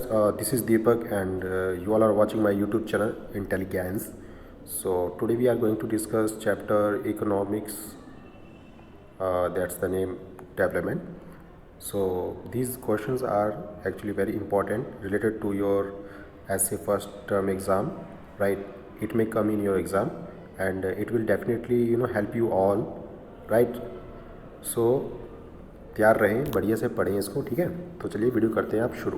this is Deepak and you all are watching my YouTube channel Intelligence. So today we are going to discuss chapter economics, that's the name, development. So these questions are actually very important related to your essay first term exam, right? It may come in your exam and it will definitely help you all, right? So तैयार रहें, बढ़िया से पढ़ें इसको, ठीक है। तो चलिए वीडियो करते हैं आप शुरू।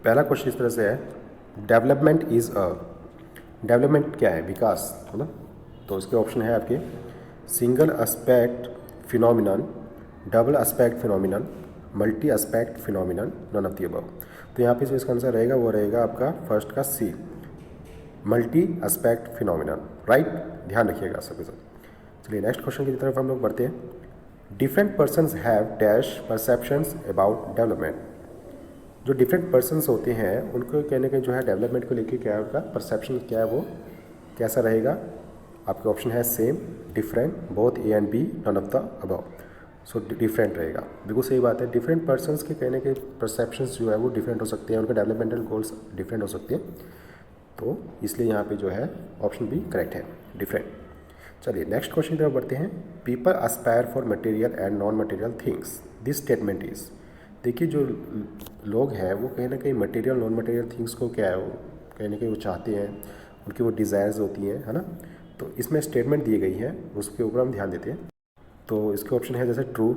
पहला क्वेश्चन इस तरह से है, डेवलपमेंट इज़ अ, डेवलपमेंट क्या है? विकास, है ना। तो इसके ऑप्शन है आपके single aspect phenomenon, double aspect phenomenon, multi aspect phenomenon, none of the above. तो यहाँ पे जो इसका आंसर रहेगा वो रहेगा आपका फर्स्ट का सी, मल्टी एस्पेक्ट फिनोमिनन, राइट। ध्यान रखिएगा सबके साथ। चलिए नेक्स्ट क्वेश्चन की तरफ हम लोग बढ़ते हैं। Different persons have dash perceptions about development. जो डिफरेंट पर्सनस होते हैं उनको कहने के जो है डेवलपमेंट को लेकर क्या है, उनका परसेप्शन क्या है, वो कैसा रहेगा? आपके ऑप्शन है same, different, both A and B, none of the above. So different रहेगा, बिल्कुल सही बात है। डिफरेंट पर्सनस के कहने के परसेप्शंस जो है वो डिफरेंट हो सकते हैं, उनके डेवलपमेंटल गोल्स डिफरेंट हो सकते हैं, तो इसलिए यहाँ पे जो है ऑप्शन बी करेक्ट है, डिफरेंट। चलिए नेक्स्ट क्वेश्चन की तरफ बढ़ते हैं। People Aspire for material and non material things, this statement is. देखिए जो लोग हैं वो कहीं ना कहीं मटेरियल नॉन मटेरियल थिंग्स को क्या है, वो कहीं ना कहीं वो चाहते हैं, उनकी वो डिज़ायर्स होती हैं, है ना। तो इसमें स्टेटमेंट दी गई है, उसके ऊपर हम ध्यान देते हैं। तो इसके ऑप्शन है जैसे true,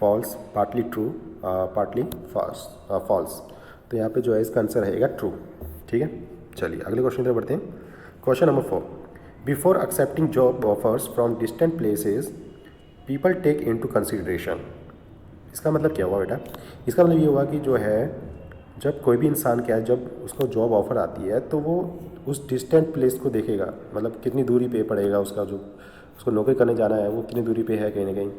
false, partly true, partly false. तो यहाँ पे जो है इसका आंसर रहेगा ट्रू, ठीक है। चलिए अगले क्वेश्चन की तरफ बढ़ते हैं। Question number 4, before accepting job offers from distant places people take into consideration. इसका मतलब क्या हुआ बेटा? इसका मतलब ये हुआ कि जो है जब कोई भी इंसान क्या है, जब उसको जॉब ऑफर आती है तो वो उस डिस्टेंट प्लेस को देखेगा, मतलब कितनी दूरी पे पड़ेगा उसका, जो उसको नौकरी करने जाना है वो कितनी दूरी पे है कहीं ना कहीं,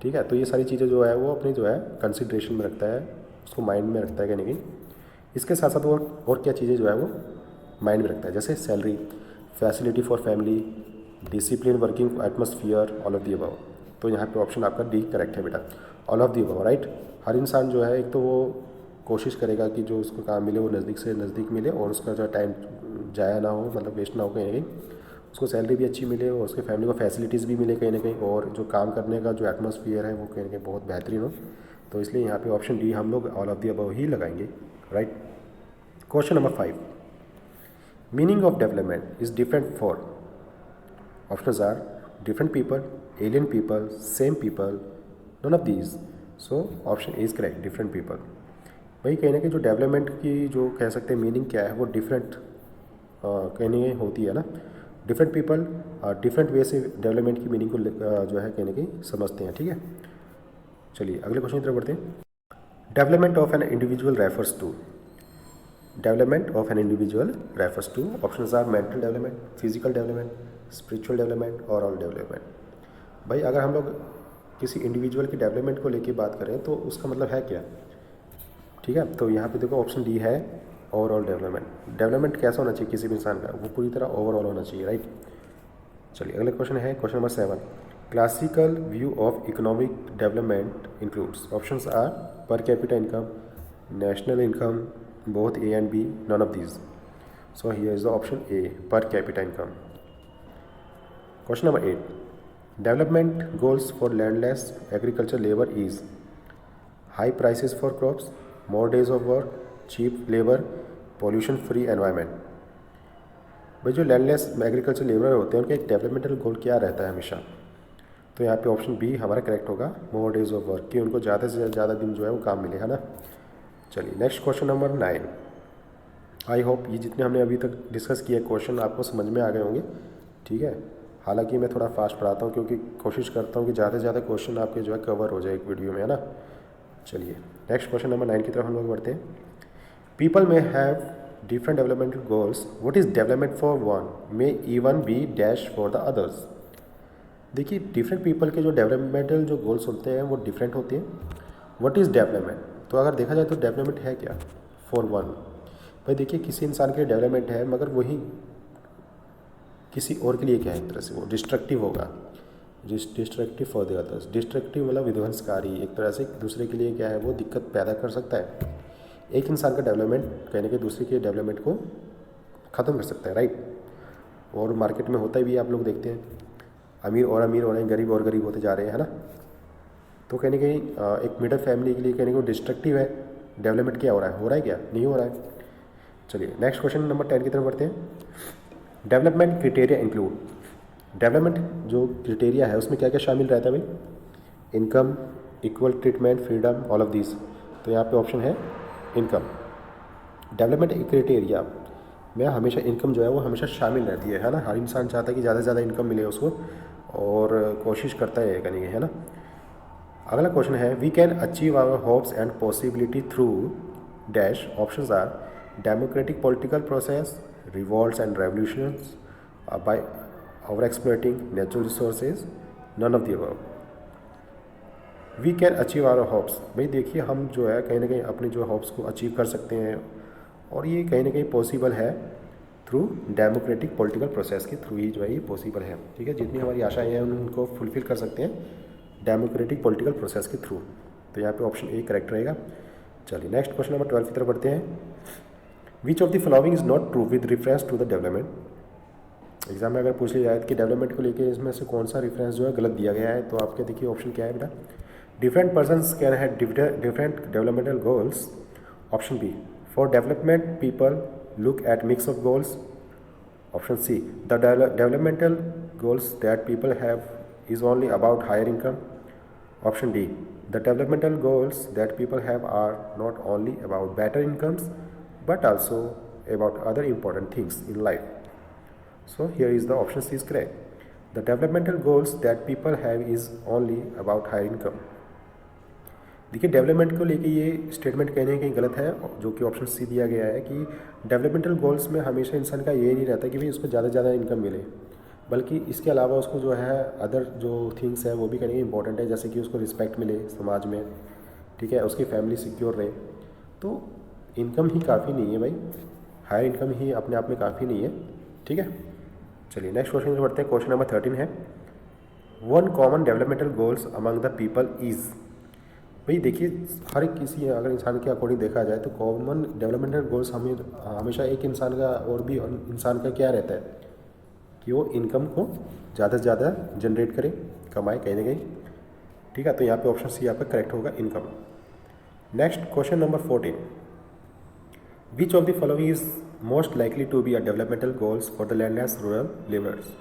ठीक है। तो ये सारी चीज़ें जो है वो अपनी जो है कंसिडरेशन में रखता है, उसको माइंड में रखता है कहीं ना कहीं। इसके साथ साथ और क्या चीज़ें जो है वो माइंड में रखता है, जैसे salary, facility for family, discipline, working atmosphere, all of the above. तो यहाँ पे ऑप्शन आपका डी करेक्ट है बेटा, all of the above, right. हर इंसान जो है एक तो वो कोशिश करेगा कि जो उसको काम मिले वो नज़दीक से नज़दीक मिले और उसका जो टाइम जाया ना हो, मतलब वेस्ट ना हो कहीं ना कहीं, उसको सैलरी भी अच्छी मिले और उसके फैमिली को फैसिलिटीज़ भी मिले कहीं ना कहीं, और जो काम करने का जो एटमॉस्फेयर है वो कहीं ना कहीं बहुत बेहतरीन हो। तो इसलिए यहाँ पे ऑप्शन डी हम लोग ऑल ऑफ दी अबव ही लगाएंगे, right. Question number 5, meaning of development is different for, options are different people, alien people, same people, none of these. So option A is correct, different people. भाई कहने के जो development की जो कह सकते हैं मीनिंग क्या है, वो डिफरेंट कहने होती है ना। डिफरेंट पीपल डिफरेंट वे से डेवलपमेंट की मीनिंग को जो है कहने की समझते हैं, ठीक है। चलिए अगले क्वेश्चन की तरफ बढ़ते हैं। Development of an individual refers to, development of an individual refers to, options are mental development, physical development, spiritual development और ऑल डेवलपमेंट। भाई अगर हम लोग किसी इंडिविजुअल की डेवलपमेंट को लेके बात करें तो उसका मतलब है क्या, ठीक है। तो यहाँ पे देखो ऑप्शन डी है ओवरऑल डेवलपमेंट। डेवलपमेंट कैसा होना चाहिए किसी भी इंसान का, वो पूरी तरह ओवरऑल होना चाहिए, राइट। चलिए अगला क्वेश्चन है question number 7, classical view of economic development includes, options are per capita income, national income, both A and B, none of these. So here is the option A, per capita income. Question number 8, development goals for landless agriculture labour is high prices for crops, more days of work, cheap labour, pollution free environment. भाई जो landless agriculture labour होते हैं उनका एक developmental गोल क्या रहता है हमेशा? तो यहाँ पे ऑप्शन बी हमारा करेक्ट होगा, मोर डेज ऑफ वर्क, कि उनको ज़्यादा से ज़्यादा दिन जो है वो काम मिले, है ना। चलिए next question number 9। I hope ये जितने हमने अभी तक डिस्कस किए क्वेश्चन आपको समझ में आ गए होंगे, ठीक है। हालांकि मैं थोड़ा फास्ट पढ़ाता हूँ क्योंकि कोशिश करता हूँ कि ज़्यादा से ज़्यादा क्वेश्चन आपके जो है कवर हो जाए एक वीडियो में, है ना। चलिए नेक्स्ट क्वेश्चन नंबर 9 की तरफ हम लोग बढ़ते हैं। पीपल में have different developmental goals, what is development for one may even be dash for the others. देखिए डिफरेंट पीपल के जो डेवलपमेंटल जो गोल्स होते हैं वो डिफरेंट होते हैं। व्हाट इज़ डेवलपमेंट, तो अगर देखा जाए तो डेवलपमेंट है क्या फॉर वन। भाई देखिए किसी इंसान के डेवलपमेंट है मगर वही किसी और के लिए क्या है, एक तरह से वो डिस्ट्रक्टिव होगा, destructive for the others. Destructive मतलब विध्वंसकारी, एक तरह से दूसरे के लिए क्या है वो दिक्कत पैदा कर सकता है। एक इंसान का डेवलपमेंट कहीं ना कहीं दूसरे के डेवलपमेंट को ख़त्म कर सकता है, राइट। और मार्केट में होता ही भी है, आप लोग देखते हैं, अमीर और अमीर हो रहे हैं, गरीब और गरीब होते जा रहे हैं, है ना। तो कहीं ना कहीं एक मिडिल फैमिली के लिए कहीं ना कहीं डिस्ट्रक्टिव है। डेवलपमेंट क्या हो रहा है क्या नहीं हो रहा है। चलिए नेक्स्ट क्वेश्चन नंबर 10 की तरफ बढ़ते हैं। डेवलपमेंट क्राइटेरिया इंक्लूड, डेवलपमेंट जो क्राइटेरिया है उसमें क्या क्या शामिल रहता है भाई, income, equal treatment, freedom, all of this. तो यहाँ पे ऑप्शन है इनकम। डेवलपमेंट क्राइटेरिया में हमेशा इनकम जो है वो हमेशा शामिल रहती है ना। हर इंसान चाहता है कि ज़्यादा से ज़्यादा इनकम मिले उसको, और कोशिश करता है करने की, है ना। अगला क्वेश्चन है, we can achieve our hopes and possibility through dash. Options are democratic political process, revolts and revolutions, by over exploiting natural resources, none of the above. We can achieve our hopes, भाई देखिए हम जो है कहीं ना कहीं अपने जो होप्स को अचीव कर सकते हैं, और ये कहीं ना कहीं पॉसिबल है थ्रू डेमोक्रेटिक पॉलिटिकल प्रोसेस के थ्रू ही जो है ये पॉसिबल है, ठीक है। जितनी हमारी आशाएं हैं उनको फुलफिल कर सकते हैं डेमोक्रेटिक पॉलिटिकल प्रोसेस के थ्रू। तो यहाँ पे ऑप्शन ए करेक्ट रहेगा। चलिए नेक्स्ट क्वेश्चन नंबर 12 की तरफ बढ़ते हैं। Which of the following is not true with reference to the development. Exam में अगर पूछ लिया जाए कि डेवलपमेंट को लेकर इसमें से कौन सा रेफरेंस जो है गलत दिया गया है, तो आपके देखिए ऑप्शन क्या है बेटा, different persons can have different developmental goals. Option B, for development people look at mix of goals. Option C, the developmental goals that people have is only about higher income. Option D, the developmental goals that people have are not only about better incomes but also about other important things in life. So here is the option C is correct. The developmental goals that people have is only about higher income. देखिए development को लेके ये statement कहने कहीं गलत है, जो कि ऑप्शन सी दिया गया है कि डेवलपमेंटल गोल्स में हमेशा इंसान का ये नहीं रहता कि भाई उसको ज़्यादा से ज़्यादा इनकम मिले, बल्कि इसके अलावा उसको जो है अदर जो थिंग्स है वो भी कहीं इंपॉर्टेंट है, जैसे कि उसको रिस्पेक्ट मिले समाज में, ठीक है, उसकी फैमिली सिक्योर रहे। तो इनकम ही काफ़ी नहीं है भाई, हायर इनकम ही अपने आप में काफ़ी नहीं है, ठीक है। चलिए नेक्स्ट क्वेश्चन में बढ़ते हैं। क्वेश्चन नंबर 13 है, one common developmental goals among the people is. भाई देखिए हर एक किसी अगर इंसान के अकॉर्डिंग देखा जाए तो कॉमन डेवलपमेंटल गोल्स हमेशा एक इंसान का और भी इंसान का क्या रहता है कि वो इनकम को ज़्यादा से ज़्यादा जनरेट करे, कमाए कहीं ना कहीं, ठीक है। तो यहाँ पे ऑप्शन सी यहाँ पे करेक्ट होगा, income. Next question number 14, which of the following is most likely to be a developmental goals for the landless rural labourers.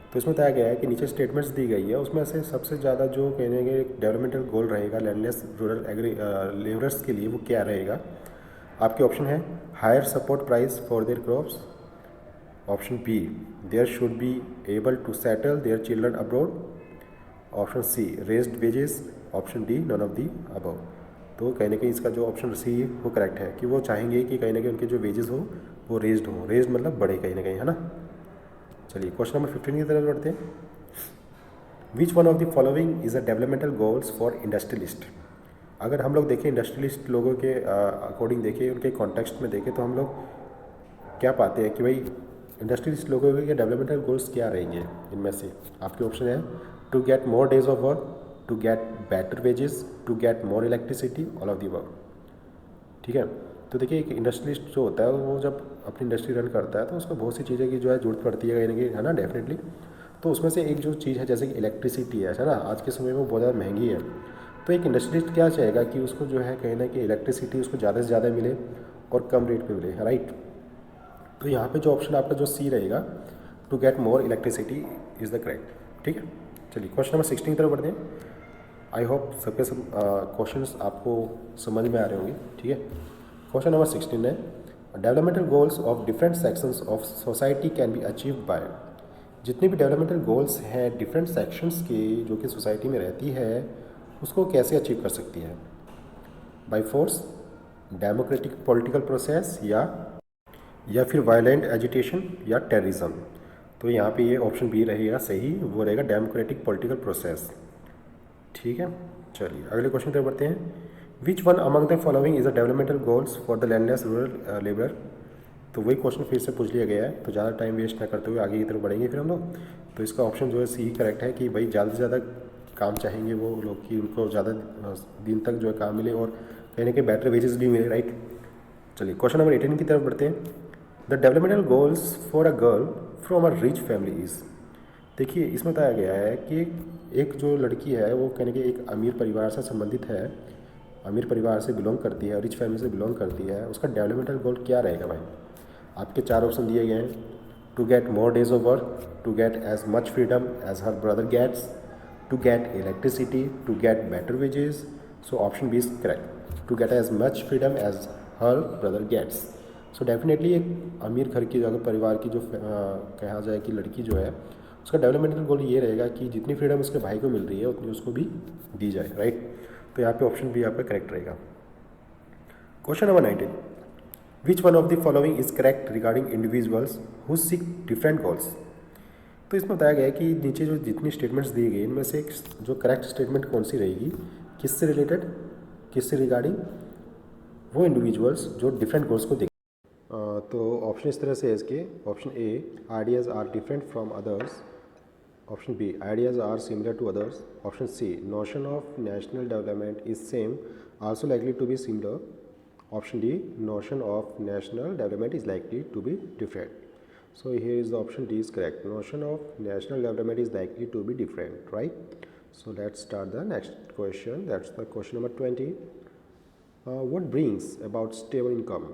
तो इसमें बताया गया है कि नीचे स्टेटमेंट्स दी गई है, उसमें से सबसे ज़्यादा जो कहने के डेवलपमेंटल गोल रहेगा लैंडलेस रूरल लेबरर्स के लिए वो क्या रहेगा। आपके ऑप्शन है higher support price for their crops. Option B, there should be able to settle their children abroad. Option C, raised wages. Option D, none of the above. तो कहीं ना कहीं इसका जो ऑप्शन सी वो करेक्ट है कि वो चाहेंगे कि कहीं ना कहीं उनके जो वेजेस हो वो रेज्ड हो, रेज्ड मतलब बढ़े कहीं ना कहीं, है ना। चलिए क्वेश्चन नंबर 15 की तरफ बढ़ते हैं। Which one of the following is a developmental goals for industrialist. अगर हम लोग देखें इंडस्ट्रियलिस्ट लोगों के अकॉर्डिंग देखें, उनके कॉन्टेक्स्ट में देखें, तो हम लोग क्या पाते हैं कि भाई इंडस्ट्रियलिस्ट लोगों के डेवलपमेंटल गोल्स क्या रहेंगे। इनमें से आपके ऑप्शन है to get more days of work, to get better wages, to get more electricity, all of the work, ठीक है। तो देखिए एक इंडस्ट्रियलिस्ट जो होता है वो जब अपनी इंडस्ट्री रन करता है तो उसको बहुत सी चीज़ें की जो है जरूरत पड़ती है कहीं ना कहीं, है ना, डेफिनेटली। तो उसमें से एक जो चीज़ है जैसे कि इलेक्ट्रिसिटी है ना, आज के समय में बहुत ज़्यादा महंगी है। तो एक इंडस्ट्रियलिस्ट क्या चाहेगा कि उसको जो है कहीं ना कहीं इलेक्ट्रिसिटी उसको ज़्यादा से ज़्यादा मिले और कम रेट पे मिले, राइट। तो यहाँ पे जो ऑप्शन आपका जो सी रहेगा, to get more electricity is the correct, ठीक है। चलिए क्वेश्चन नंबर 16 की तरफ बढ़ते हैं। आई होप सबके सब क्वेश्चंस आपको समझ में आ रहे होंगे, ठीक है। क्वेश्चन नंबर 16 है, developmental goals of different sections of society can be achieve by. जितने भी डेवलपमेंटल गोल्स हैं डिफरेंट सेक्शंस के जो कि सोसाइटी में रहती है उसको कैसे अचीव कर सकती है, by force, democratic political process, या फिर वायलेंट एजिटेशन या टेररिज्म। तो यहाँ पे ये ऑप्शन बी रहेगा सही, वो रहेगा डेमोक्रेटिक पॉलिटिकल प्रोसेस, ठीक है। चलिए अगले क्वेश्चन पर बढ़ते हैं। Which one among the following is a developmental goals for the landless rural labour. तो वही क्वेश्चन फिर से पूछ लिया गया है, तो ज़्यादा टाइम वेस्ट ना करते हुए आगे की तरफ बढ़ेंगे फिर हम लोग। तो इसका ऑप्शन जो है सी करेक्ट है कि भाई ज़्यादा से ज़्यादा काम चाहेंगे वो लोग कि उनको ज़्यादा दिन तक जो है काम मिले और कहीं ना कहीं बेटर वेजेस भी मिले, राइट। चलिए क्वेश्चन नंबर 18 की तरफ बढ़ते हैं। The developmental goals for a girl from a rich family is. देखिए इसमें बताया गया है कि एक जो लड़की है वो कहने के एक अमीर परिवार से संबंधित है, अमीर परिवार से बिलोंग करती है, रिच फैमिली से बिलोंग करती है, उसका डेवलपमेंटल गोल क्या रहेगा भाई। आपके 4 ऑप्शन दिए गए हैं। To get more days of work, to get as much freedom as her brother gets, to get electricity, to get better wages. So option B is correct, to get as much freedom as her brother gets. So definitely एक अमीर घर की अगर परिवार की जो कहा जाए कि लड़की जो है उसका डेवलपमेंटल गोल ये रहेगा कि जितनी फ्रीडम उसके भाई को मिल रही है उतनी उसको भी दी जाए, राइट। तो यहाँ पे ऑप्शन बी आपका करेक्ट रहेगा। Question number 19, which one of the following is correct regarding individuals who seek different goals. तो इसमें बताया गया है कि नीचे जो जितनी स्टेटमेंट्स दी गई इनमें से जो करेक्ट स्टेटमेंट कौन सी रहेगी, किससे रिलेटेड, किससे रिगार्डिंग, वो इंडिविजुअल्स जो डिफरेंट गोल्स को देख। तो ऑप्शन इस तरह से है इसके। Option A, ideas are different from others. Option B, ideas are similar to others. Option C, notion of national development is same also likely to be similar. Option D, notion of national development is likely to be different. So here is the option D is correct. Notion of national development is likely to be different, right? So let's start the next question. That's the question number 20. What brings about stable income?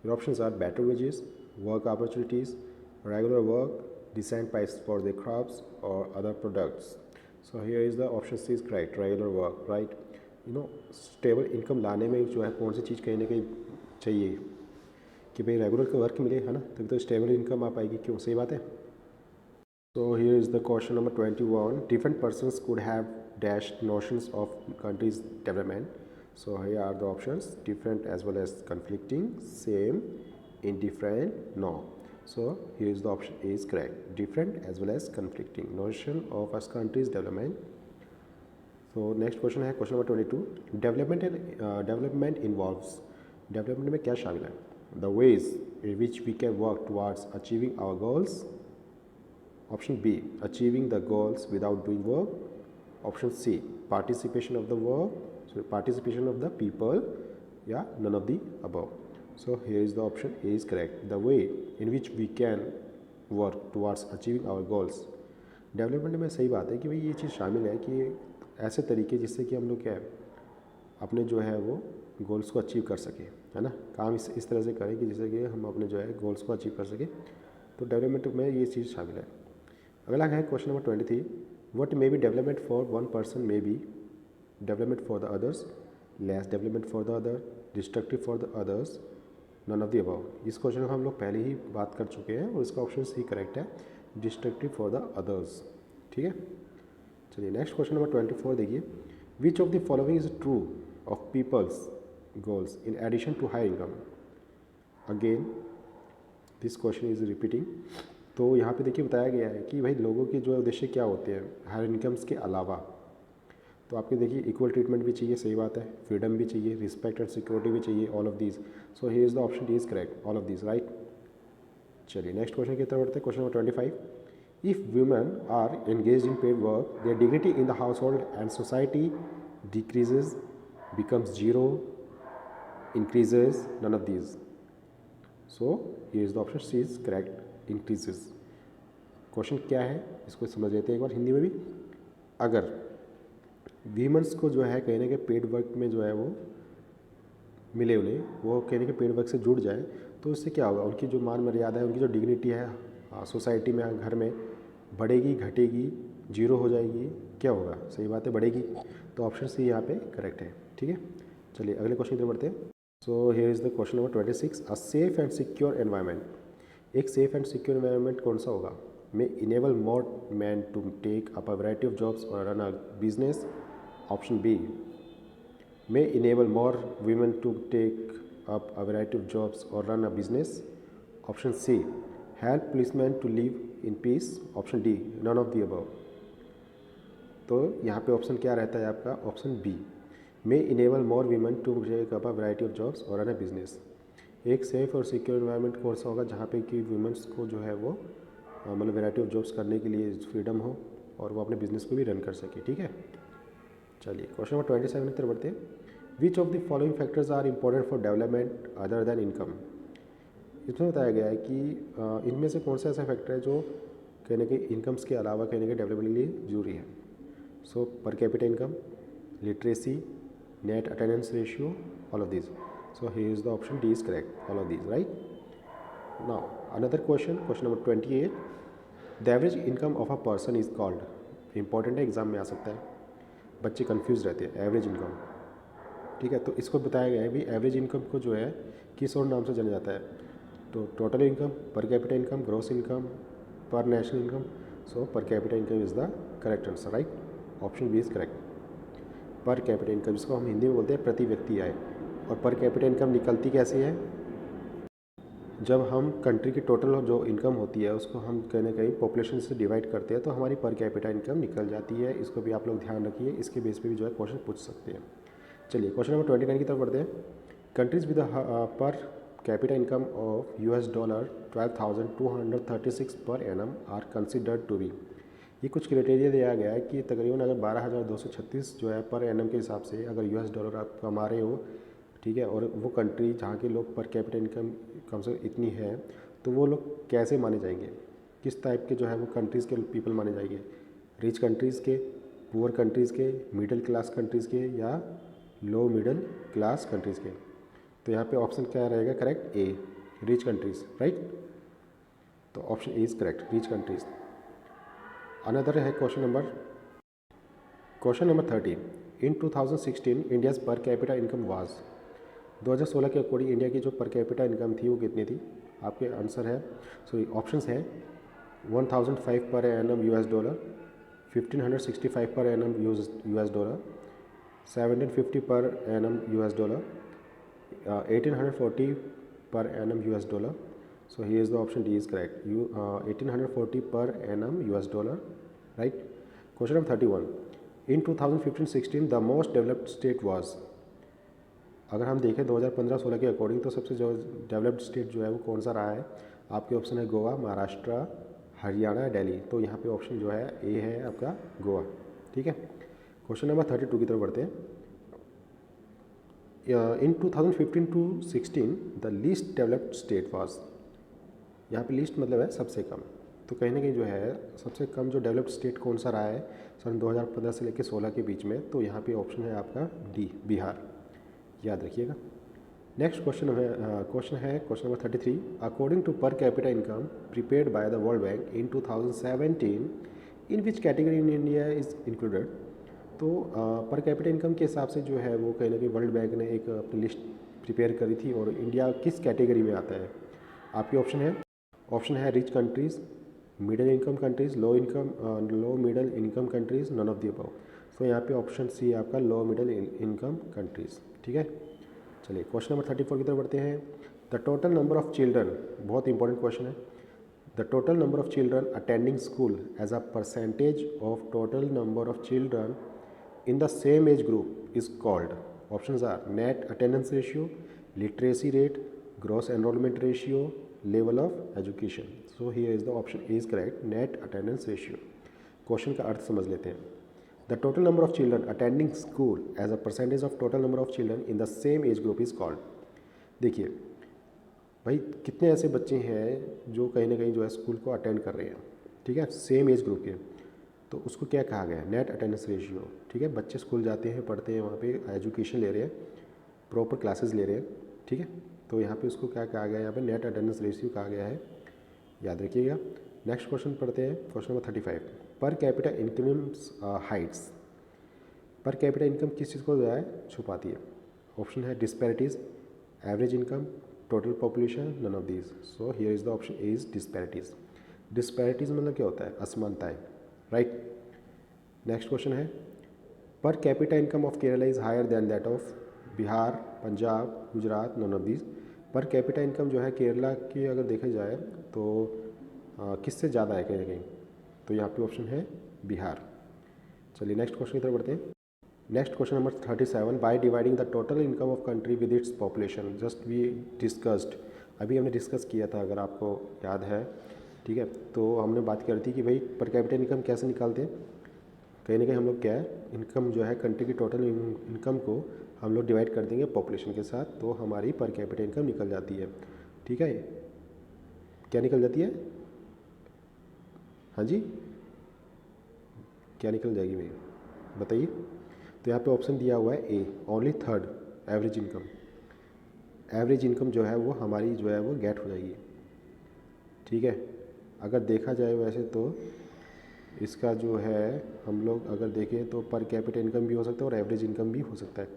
Your options are better wages, work opportunities, regular work, decent price for the crops or other products. So here is the option C is correct, regular work, right? Stable income लाने में जो है कौन सी चीज़ कहीं ना कहीं चाहिए कि भाई रेगुलर का वर्क मिले, है ना, तभी तो स्टेबल इनकम आ पाएगी। क्यों, सही बात है। So here is the question number 21, different persons could have dash notions of countries development. So here are the options, different as well as conflicting, same, indifferent, no. So here is the option A is correct, different as well as conflicting notion of a country's development. So next question है question number 22, development involves. Development में क्या शामिल है? The ways in which we can work towards achieving our goals. Option B, achieving the goals without doing work. Option C, participation of the work, participation of the people, या none of the above. So here is the option A is correct, the way in which we can work towards achieving our goals. Development में सही बात है कि भाई ये चीज़ शामिल है कि ऐसे तरीके जिससे कि हम लोग क्या है अपने जो है वो गोल्स को अचीव कर सकें, है ना, काम इस तरह से करें कि जिससे कि हम अपने जो है गोल्स को अचीव कर सकें। तो डेवलपमेंट में ये चीज़ शामिल है। अगला है question number 23, what may be development for one person may be development for the others, less development for the other, destructive for the others, none of the above. इस क्वेश्चन को हम लोग पहले ही बात कर चुके हैं और इसका ऑप्शन सी करेक्ट है, डिस्ट्रक्टिव फॉर द अदर्स। ठीक है, चलिए नेक्स्ट क्वेश्चन नंबर 24 देखिए, which of the following is true of people's goals in addition to high income. Again this question is repeating. तो यहाँ पे देखिए बताया गया है कि भाई लोगों के जो उद्देश्य क्या होते हैं हाई इनकम्स के अलावा। तो आपके देखिए इक्वल ट्रीटमेंट भी चाहिए, सही बात है, फ्रीडम भी चाहिए, रिस्पेक्ट एंड सिक्योरिटी भी चाहिए, all of these. So here is the option D is correct, all of these, right. चलिए नेक्स्ट क्वेश्चन की तरफ बढ़ते हैं, question number 25, if women are engaged in paid work, their dignity in the household and society decreases, becomes zero, increases, none of these. So here is the option C is correct, increases. Question क्या है इसको समझ लेते हैं एक बार हिंदी में भी। अगर वीमेंस को जो है कहीं ना कहीं पेड वर्क में जो है वो मिले, उन्हें वो कहीं ना कहीं पेड वर्क से जुड़ जाए, तो उससे क्या होगा, उनकी जो मान मर्यादा है, उनकी जो डिग्निटी है सोसाइटी में, घर में, बढ़ेगी, घटेगी, जीरो हो जाएगी, क्या होगा, सही बात है, बढ़ेगी। तो ऑप्शन सी यहाँ पे करेक्ट है। ठीक है, चलिए अगले क्वेश्चन की तरफ बढ़ते हैं। So here is the question number 26, a safe and secure environment. एक सेफ एंड सिक्योर एनवायरनमेंट कौन सा होगा? May enable more men to take up a variety of jobs और run a business. Option B, may enable more women to take up a variety of jobs or run a business. Option C, help policemen to live in peace. Option D, none of the above. तो यहाँ पे option क्या रहता है आपका? Option B, may enable more women to take up a variety of jobs or run a business। एक safe और secure environment कौन सा होगा जहाँ पे कि वुमेंस को जो है वो मतलब वैरायटी ऑफ जॉब्स करने के लिए फ्रीडम हो और वो अपने बिजनेस को भी रन कर सके। ठीक है, चलिए क्वेश्चन नंबर 27 की तरफ बढ़ते हैं। Which of the following factors are important for development other than income. इसमें बताया गया है कि इनमें से कौन सा ऐसा फैक्टर है जो कहने के इनकम्स के अलावा कहने के डेवलपमेंट के लिए जरूरी है। So per capita income, literacy, net attendance ratio, all of this. So here is the option D is correct, all of these, right? Now another question number 28, the average income of a person is called, important है, exam में आ सकता है, बच्चे confuse रहते हैं, average income. ठीक है, तो इसको बताया गया है भी एवरेज इनकम को जो है किस और नाम से जाना जाता है। तो total income, per capita income, gross income, per national income. So per capita income is the correct answer, right? Option B is correct. Per capita income जिसको हम हिंदी में बोलते हैं प्रति व्यक्ति आय। और पर कैपिटा इनकम निकलती कैसे है, जब हम कंट्री की टोटल जो इनकम होती है उसको हम कहीं ना कहीं पॉपुलेशन से डिवाइड करते हैं तो हमारी पर कैपिटा इनकम निकल जाती है। इसको भी आप लोग ध्यान रखिए, इसके बेस पे भी जो है क्वेश्चन पूछ सकते हैं। चलिए क्वेश्चन नंबर 29 की तरफ बढ़ते हैं। Countries with per capita income of $12,236 per annum are considered to be. ये कुछ क्राइटेरिया दिया गया है कि तकरीबन अगर 12,236 जो है पर एनम के हिसाब से अगर $, आप कमा रहे हो, ठीक है, और वो कंट्री जहाँ के लोग पर कैपिटा इनकम कम से इतनी है, तो वो लोग कैसे माने जाएंगे, किस टाइप के जो है वो कंट्रीज़ के पीपल माने जाएंगे, रिच कंट्रीज़ के, पुअर कंट्रीज़ के, मिडिल क्लास कंट्रीज़ के या लो मिडिल क्लास कंट्रीज़ के। तो यहाँ पे ऑप्शन क्या रहेगा correct, A, rich countries, right? तो option A is correct, rich countries. Another है question number 30। In 2016 India's per capita income was. 2016 के अकॉर्डिंग इंडिया की जो पर कैपिटा इनकम थी वो कितनी थी? आपके आंसर है, सॉरी ऑप्शंस है 1005 per annum $, 1565 per annum $, 1750 per annum $, 1840 per annum $। So here is the option D is correct. 1840 per annum $, right? Question number 31. In 2015-16 the most developed state was. अगर हम देखें 2015-16 के अकॉर्डिंग तो सबसे जो developed state जो है वो कौन सा रहा है? आपके ऑप्शन है गोवा, महाराष्ट्र, हरियाणा, दिल्ली। तो यहाँ पे ऑप्शन जो है ए है आपका गोवा। ठीक है, क्वेश्चन नंबर 32 की तरफ बढ़ते हैं। इन 2015-16 the least developed state was. यहाँ पे लिस्ट मतलब है सबसे कम, तो कहीं ना कहीं जो है सबसे कम जो डेवलप्ड स्टेट कौन सा रहा है सन 2015 से लेकर 16 के बीच में? तो यहाँ पे ऑप्शन है आपका डी, बिहार, याद रखिएगा। नेक्स्ट क्वेश्चन है question number 33। According to per capita income prepared by the World Bank in 2017 in which category in India is included. तो पर कैपिटा इनकम के हिसाब से जो है वो कहीं ना कहीं वर्ल्ड बैंक ने एक अपनी लिस्ट प्रिपेयर करी थी और इंडिया किस कैटेगरी में आता है? आपकी ऑप्शन है rich countries, middle income countries, low middle income countries, none of the above. तो यहाँ पे ऑप्शन सी है आपका लो मिडिल इनकम कंट्रीज़। ठीक है, चलिए क्वेश्चन नंबर 34 की तरफ बढ़ते हैं। The total number of children, बहुत इंपॉर्टेंट क्वेश्चन है। The total number of children attending school as a percentage of total number of children in the same age group is called. Options are net attendance ratio, literacy rate, gross enrolment ratio, level of education. So here is the option A is correct, net attendance ratio. Question का अर्थ समझ लेते हैं। The total number of children attending school as a percentage of total number of children in the same age group is called. देखिए भाई कितने ऐसे बच्चे हैं जो कहीं ना कहीं जो है स्कूल को अटेंड कर रहे हैं, ठीक है, सेम एज ग्रुप के, तो उसको क्या कहा गया है? Net attendance ratio. ठीक है, बच्चे स्कूल जाते हैं, पढ़ते हैं, वहाँ पे एजुकेशन ले रहे हैं, प्रॉपर क्लासेस ले रहे हैं, ठीक है, तो यहाँ पे उसको क्या कहा गया है? यहाँ पे नेट अटेंडेंस रेशियो कहा गया है, याद रखिएगा। नेक्स्ट क्वेश्चन पढ़ते हैं, question number 35। Per capita incomes hides. Per capita income किस चीज़ को जो है छुपाती है? ऑप्शन है disparities, average income, total population, none of these. So here is the option A is disparities. Disparities मतलब क्या होता है? असमानताएं, राइट। नेक्स्ट क्वेश्चन है per capita income of Kerala is higher than that of Bihar, Punjab, Gujarat, none of these. Per capita income जो है केरला की अगर देखा जाए तो किससे ज़्यादा है कहीं ना कहीं? तो यहाँ पे ऑप्शन है बिहार। चलिए नेक्स्ट क्वेश्चन की तरफ बढ़ते हैं। Next question number 37, by dividing the total income of country with its population, just we discussed, अभी हमने डिस्कस किया था अगर आपको याद है, ठीक है। तो हमने बात कर थी कि भाई पर कैपिटा इनकम कैसे निकालते हैं। कहीं ना कहीं हम लोग क्या है, इनकम जो है कंट्री की टोटल इनकम को हम लोग डिवाइड कर देंगे पॉपुलेशन के साथ, तो हमारी पर कैपिटा इनकम निकल जाती है, ठीक है। क्या निकल जाती है, हाँ जी, क्या निकल जाएगी भाई बताइए। तो यहाँ पे ऑप्शन दिया हुआ है A, only third, average income. Average income जो है वो हमारी जो है वो गेट हो जाएगी, ठीक है। अगर देखा जाए वैसे तो इसका जो है हम लोग अगर देखें तो पर कैपिटा इनकम भी हो सकता है और एवरेज इनकम भी हो सकता है।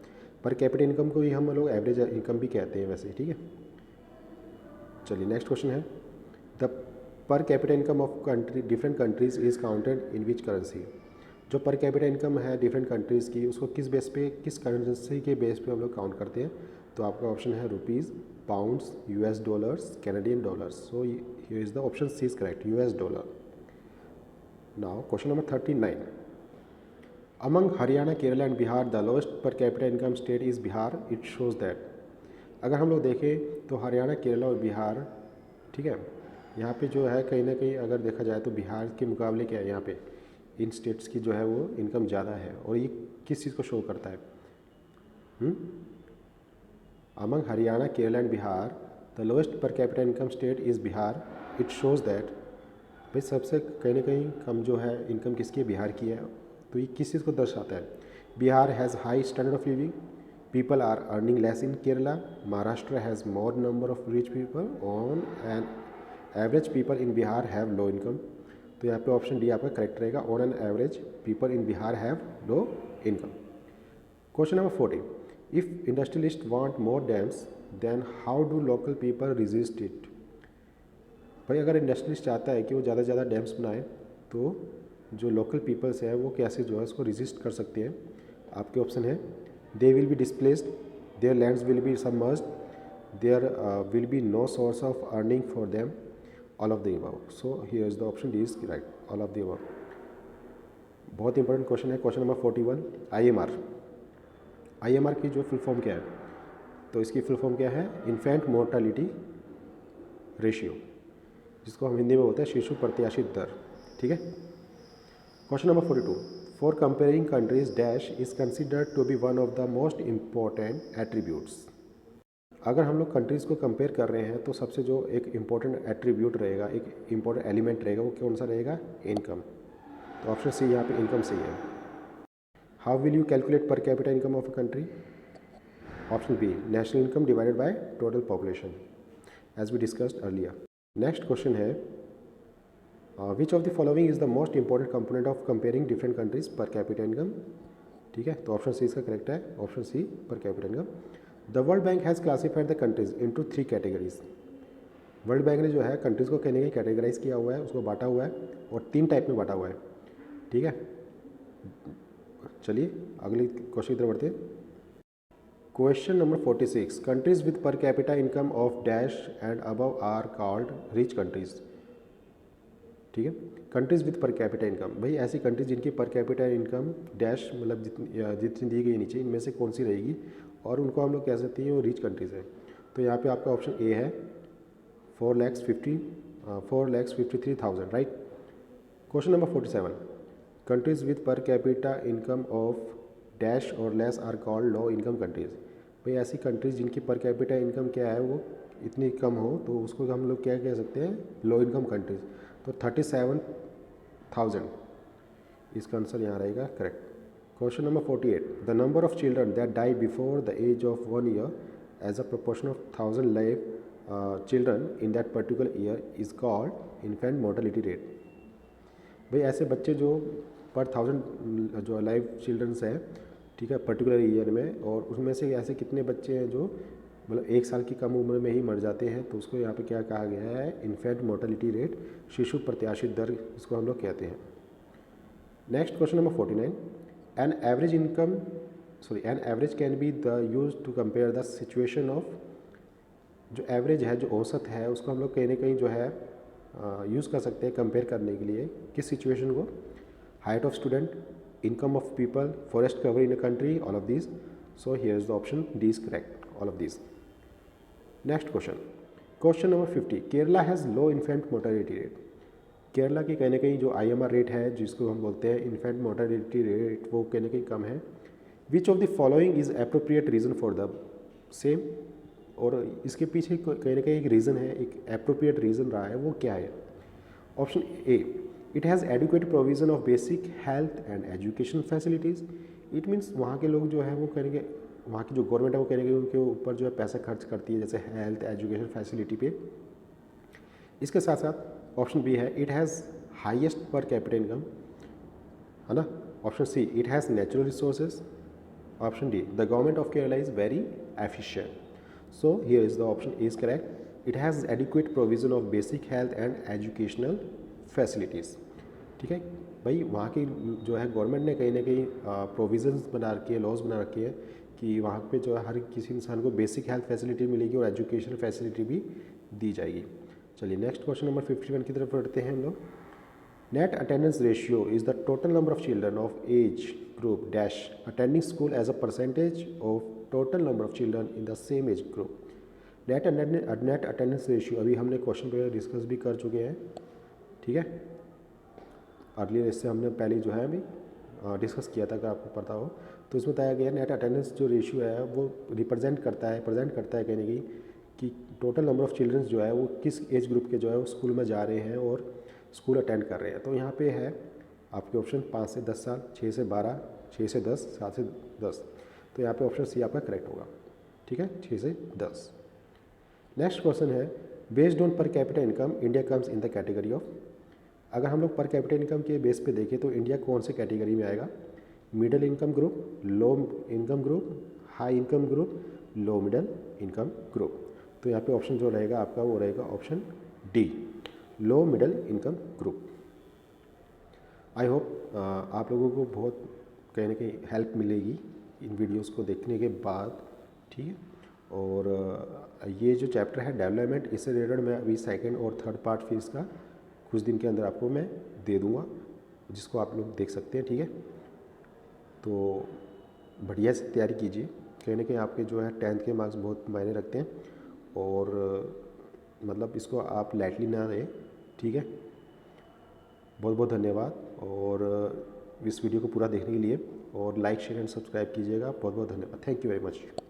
पर कैपिटा इनकम को ही हम लोग एवरेज इनकम भी कहते हैं वैसे, ठीक है। चलिए नेक्स्ट क्वेश्चन है, द पर capita income of country different countries is counted in which currency. जो पर कैपिटा इनकम है डिफरेंट कंट्रीज़ की, उसको किस बेस पे, किस करेंसी के बेस पे हम लोग काउंट करते हैं। तो आपका ऑप्शन है rupees, pounds, US dollars, Canadian dollars. So here is the option C is correct, US dollar. Now question number 39, among Haryana, Kerala and Bihar the lowest per capita income state is Bihar, it shows that. अगर हम लोग देखें तो हरियाणा, केरला और बिहार, ठीक है, यहाँ पे जो है कहीं ना कहीं अगर देखा जाए तो बिहार के मुकाबले क्या है, यहाँ पे इन स्टेट्स की जो है वो इनकम ज़्यादा है। और ये किस चीज़ को शो करता है, among Haryana, Kerala and Bihar the lowest per capita income state is Bihar, it shows that. भाई सबसे कहीं ना कहीं कम जो है इनकम किसकी है, बिहार की है। तो ये किस चीज़ को दर्शाता है, Bihar has high standard of living, people are earning less in Kerala, Maharashtra has more number of rich people, on an average people in Bihar have low income। तो यहाँ पे ऑप्शन डी आपका करेक्ट रहेगा, on an average people in Bihar have low income. Question number 40, if industrialist want more dams then how do local people resist it. भाई अगर industrialist चाहता है कि वो ज़्यादा से ज़्यादा डैम्स बनाए, तो जो लोकल पीपल्स है वो कैसे जो है उसको रेजिस्ट कर सकते हैं। आपके ऑप्शन है, they will be displaced, their lands will be submerged, there will be no source of earning for them, all of the above। so here is the option D is right, all of the above। बहुत important question है, question number 41, IMR। IMR की जो full form क्या है, तो इसकी full form क्या है, इन्फेंट मोर्टालिटी रेशियो, जिसको हम हिंदी में बोलते हैं शिशु प्रत्याशित दर, ठीक है। Question number 42, for comparing countries dash is considered to be one of the most important attributes। अगर हम लोग कंट्रीज़ को कंपेयर कर रहे हैं तो सबसे जो एक इम्पॉर्टेंट एट्रीब्यूट रहेगा, एक इम्पॉर्टेंट एलिमेंट रहेगा, वो कौन सा रहेगा, इनकम। तो ऑप्शन सी यहाँ पे इनकम सही है। How will you calculate per capita income of a country, option B, national income divided by total population, as we discussed earlier. Next question है, which of the following is the most important component of comparing different countries per capita income, ठीक है। तो option C इसका correct है, option C per capita income. The World Bank has classified the countries into 3 categories. World Bank ने जो है countries को कहने के कैटेगराइज किया हुआ है, उसको बांटा हुआ है और 3 टाइप में बांटा हुआ है, ठीक है। चलिए अगले क्वेश्चन की तरफ बढ़ते हैं। Question number 46, countries with per capita income of dash and above are called rich countries, ठीक है। Countries with per capita income, भाई ऐसी कंट्रीज जिनकी पर कैपिटा इनकम डैश मतलब जितनी दी गई नीचे, इनमें से कौन सी रहेगी, और उनको हम लोग कह सकते हैं वो रिच कंट्रीज़ है। तो यहाँ पे आपका ऑप्शन ए है, 4,53,000, right. Question number 47, countries with per capita income of dash or less are called low income countries. भाई ऐसी कंट्रीज़ जिनकी पर कैपिटा इनकम क्या है वो इतनी कम हो, तो उसको हम लोग क्या कह सकते हैं, लो इनकम कंट्रीज़। तो 37,000 इसका आंसर यहाँ रहेगा correct. Question number 48, the number of children that die before the age of 1 year as a proportion of 1000 live children in that particular year is called infant mortality rate. भाई ऐसे बच्चे जो पर 1000 जो लाइव चिल्ड्रंस है, ठीक है, particular year में, और उसमें से ऐसे कितने बच्चे हैं जो मतलब 1 साल की कम उम्र में ही मर जाते हैं, तो उसको यहाँ पे क्या कहा गया है, इन्फेंट मोर्टेलिटी रेट, शिशु प्रत्याशित दर इसको हम लोग कहते हैं। Next question number 49, an average can be the use to compare the situation of. जो एवरेज है, जो औसत है, उसको हम लोग कहीं ना कहीं जो है यूज़ कर सकते हैं कंपेयर करने के लिए, किस सिचुएशन को, height of student, income of people, forest cover in a country, all of these. So here is the option D is correct, all of these. Next question number 50, Kerala has low infant mortality rate. Kerala की कहीं ना कहीं जो IMR rate है जिसको हम बोलते हैं इन्फेंट मोर्टेलिटी रेट, वो कहीं ना कहीं कम है। Which of the following is appropriate reason for the same, और इसके पीछे कहीं ना कहीं एक रीज़न है, एक अप्रोप्रिएट रीज़न रहा है, वो क्या है। Option A, it has adequate provision of basic health and education facilities. It means वहाँ के लोग जो है वो करेंगे, वहाँ की जो गवर्नमेंट है वो करेंगे उनके ऊपर जो है पैसा खर्च करती है, जैसे हेल्थ एजुकेशन फैसिलिटी पे। इसके साथ साथ ऑप्शन बी है, it has highest per capita income, है ना। Option C, it has natural resources. Option D, the government of Kerala is very efficient. So here is the option is correct, it has adequate provision of basic health and educational facilities. ठीक है भाई, वहाँ की जो है government ने कहीं ना कहीं प्रोविज़न्स बना रखी है, लॉज बना रखी है कि वहाँ पे जो है हर किसी इंसान को बेसिक हेल्थ फैसिलिटी मिलेगी और एजुकेशनल फैसिलिटी भी दी जाएगी। चलिए नेक्स्ट क्वेश्चन नंबर 51 की तरफ बढ़ते हैं हम लोग। Net attendance ratio is the total number of children of age group dash attending school as a percentage of total number of children in the same age group. Net attendance ratio अभी हमने question पे discuss भी कर चुके हैं, ठीक है। Earlier इससे हमने पहले जो है अभी डिस्कस किया था, अगर आपको पता हो तो इसमें बताया गया नेट अटेंडेंस जो रेशियो है वो प्रेजेंट करता है कहीं ना कहीं कि टोटल नंबर ऑफ़ चिल्ड्रंस जो है वो किस एज ग्रुप के जो है वो स्कूल में जा रहे हैं और स्कूल अटेंड कर रहे हैं। तो यहाँ पे है आपके ऑप्शन 5 से 10 साल, 6 से 12, 6 से 10, 7 से 10। तो यहाँ पे ऑप्शन सी आपका करेक्ट होगा, ठीक है, 6 से 10। नेक्स्ट क्वेश्चन है, बेस्ड ऑन पर capita income India comes in the category of. अगर हम लोग पर कैपिटा इनकम के बेस पे देखें तो इंडिया कौन से कैटेगरी में आएगा। Middle income group, low income group, high income group, low middle income group. तो यहाँ पे ऑप्शन जो रहेगा आपका वो रहेगा option D, low middle income group. I hope आप लोगों को बहुत कहीं ना कहीं हेल्प मिलेगी इन वीडियोस को देखने के बाद, ठीक है। और ये जो चैप्टर है डेवलपमेंट, इससे रिलेटेड मैं अभी सेकंड और थर्ड पार्ट फिर इसका कुछ दिन के अंदर आपको मैं दे दूँगा, जिसको आप लोग देख सकते हैं, ठीक है। तो बढ़िया से तैयारी कीजिए, कहीं ना कहीं आपके जो है 10th के मार्क्स बहुत मायने रखते हैं, और मतलब इसको आप लाइटली ना लें, ठीक है। बहुत बहुत धन्यवाद, और इस वीडियो को पूरा देखने के लिए, और लाइक शेयर एंड सब्सक्राइब कीजिएगा। बहुत बहुत धन्यवाद, थैंक यू वेरी मच।